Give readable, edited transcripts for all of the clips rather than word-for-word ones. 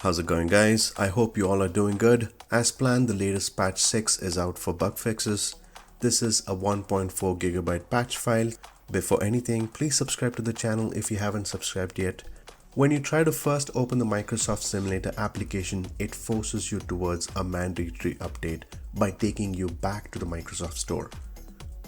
How's it going, guys? I hope you all are doing good. As planned, the latest patch 6 is out for bug fixes. This is a 1.4 gigabyte patch file. Before anything, please subscribe to the channel if you haven't subscribed yet. When you try to first open the Microsoft Simulator application, it forces you towards a mandatory update by taking you back to the Microsoft Store.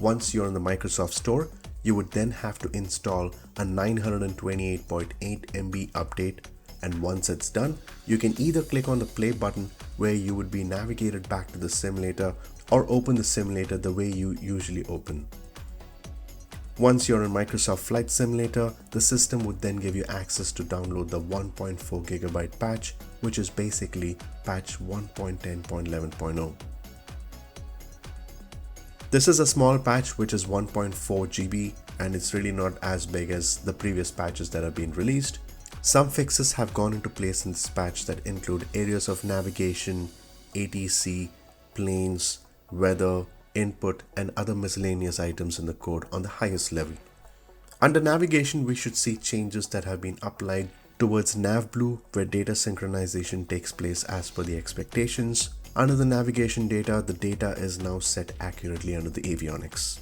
Once you're in the Microsoft Store, you would then have to install a 928.8 MB update, and once it's done, you can either click on the play button where you would be navigated back to the simulator or open the simulator the way you usually open. Once you're in Microsoft Flight Simulator, the system would then give you access to download the 1.4 gigabyte patch, which is basically patch 1.10.11.0. This is a small patch which is 1.4 GB and it's really not as big as the previous patches that have been released. Some fixes have gone into place in this patch that include areas of navigation, ATC, planes, weather, input, and other miscellaneous items in the code on the highest level. Under navigation, we should see changes that have been applied towards NavBlue, where data synchronization takes place as per the expectations. Under the navigation data, the data is now set accurately under the avionics.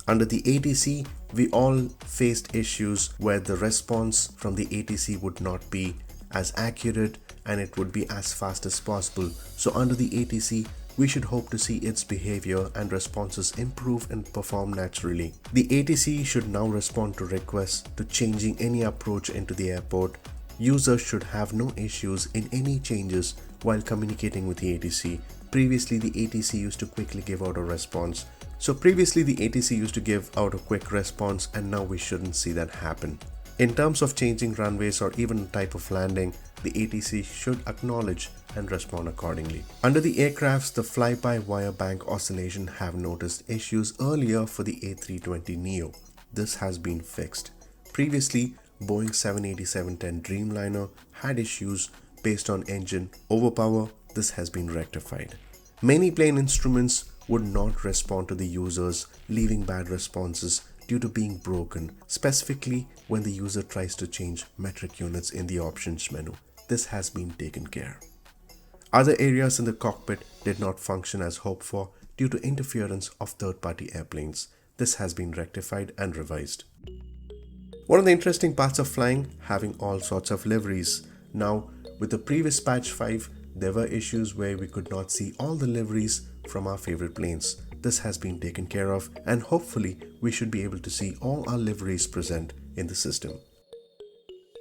Under the ATC, we all faced issues where the response from the ATC would not be as accurate and it would be as fast as possible. So under the ATC, we should hope to see its behavior and responses improve and perform naturally. The ATC should now respond to requests to changing any approach into the airport. Users should have no issues in any changes while communicating with the ATC. Previously, the ATC used to quickly give out a response. And now we shouldn't see that happen. In terms of changing runways or even type of landing, the ATC should acknowledge and respond accordingly. Under the aircrafts, the fly-by-wire bank oscillation have noticed issues earlier for the A320neo. This has been fixed. Previously, Boeing 787-10 Dreamliner had issues based on engine overpower. This has been rectified. Many plane instruments would not respond to the users, leaving bad responses due to being broken, specifically when the user tries to change metric units in the options menu. This has been taken care. Other areas in the cockpit did not function as hoped for due to interference of third-party airplanes. This has been rectified and revised. One of the interesting parts of flying, having all sorts of liveries. Now, with the previous patch 5, there were issues where we could not see all the liveries from our favorite planes. This has been taken care of, and hopefully we should be able to see all our liveries present in the system.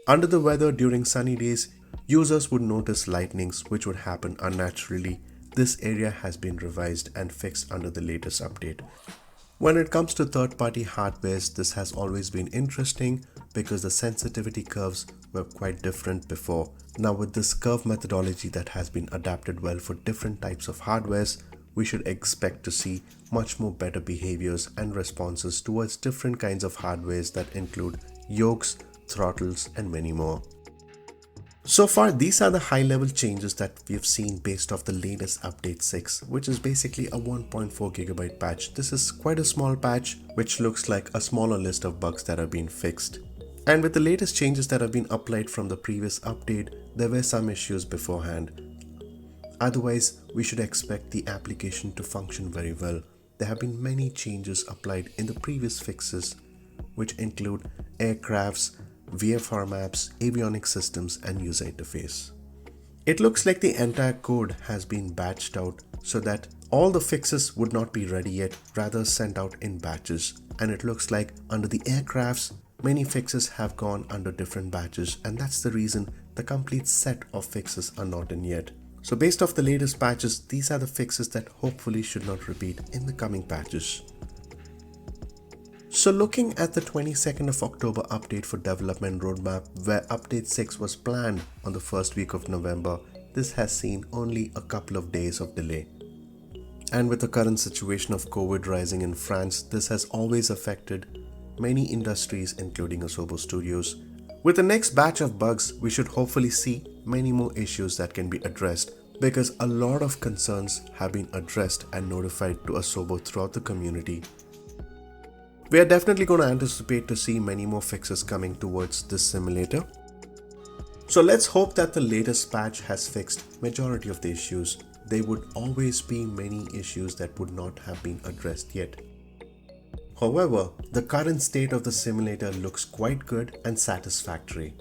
Under the weather during sunny days, users would notice lightnings which would happen unnaturally. This area has been revised and fixed under the latest update. When it comes to third-party hardwares, this has always been interesting because the sensitivity curves were quite different before. Now with this curve methodology that has been adapted well for different types of hardwares, we should expect to see much more better behaviors and responses towards different kinds of hardwares that include yokes, throttles, and many more. So far, these are the high-level changes that we've seen based off the latest update 6, which is basically a 1.4 gigabyte patch. This is quite a small patch, which looks like a smaller list of bugs that have been fixed. And with the latest changes that have been applied from the previous update, there were some issues beforehand. Otherwise, we should expect the application to function very well. There have been many changes applied in the previous fixes, which include aircrafts, VFR maps, avionics systems, and user interface. It looks like the entire code has been batched out so that all the fixes would not be ready yet, rather sent out in batches. And it looks like under the aircrafts, many fixes have gone under different batches, and that's the reason the complete set of fixes are not in yet. So based off the latest patches, these are the fixes that hopefully should not repeat in the coming patches. So looking at the 22nd of October update for development roadmap, where update 6 was planned on the first week of November, this has seen only a couple of days of delay. And with the current situation of COVID rising in France, this has always affected many industries including Asobo Studios. With the next batch of bugs, we should hopefully see many more issues that can be addressed because a lot of concerns have been addressed and notified to Asobo throughout the community. We are definitely going to anticipate to see many more fixes coming towards this simulator. So let's hope that the latest patch has fixed majority of the issues. There would always be many issues that would not have been addressed yet. However, the current state of the simulator looks quite good and satisfactory.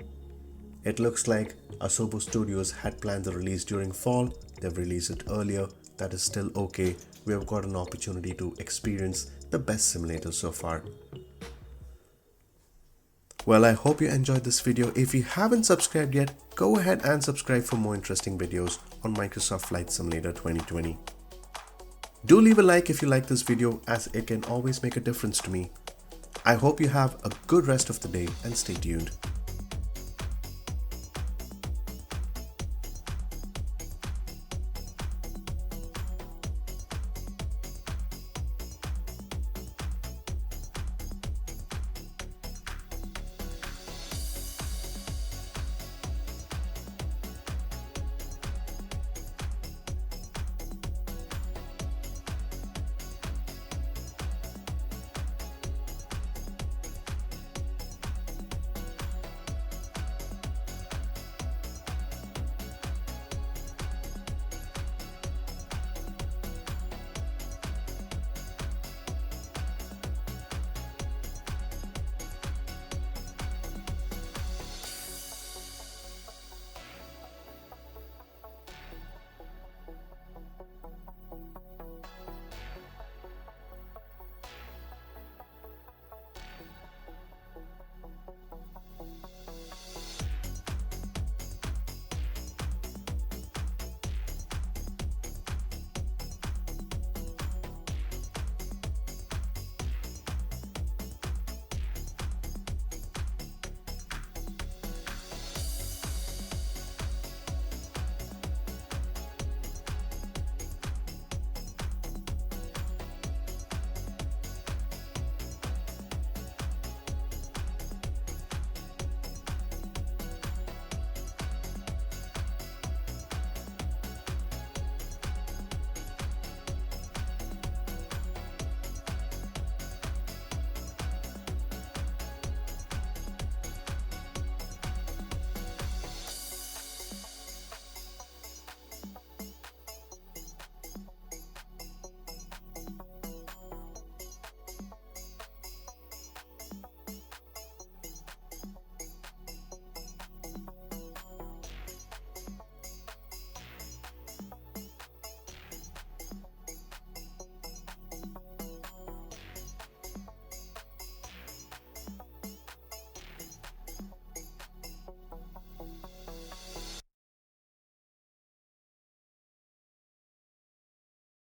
It looks like Asobo Studios had planned the release during fall, they've released it earlier, that is still okay. We have got an opportunity to experience the best simulator so far. Well, I hope you enjoyed this video. If you haven't subscribed yet, go ahead and subscribe for more interesting videos on Microsoft Flight Simulator 2020. Do leave a like if you like this video, as it can always make a difference to me. I hope you have a good rest of the day and stay tuned.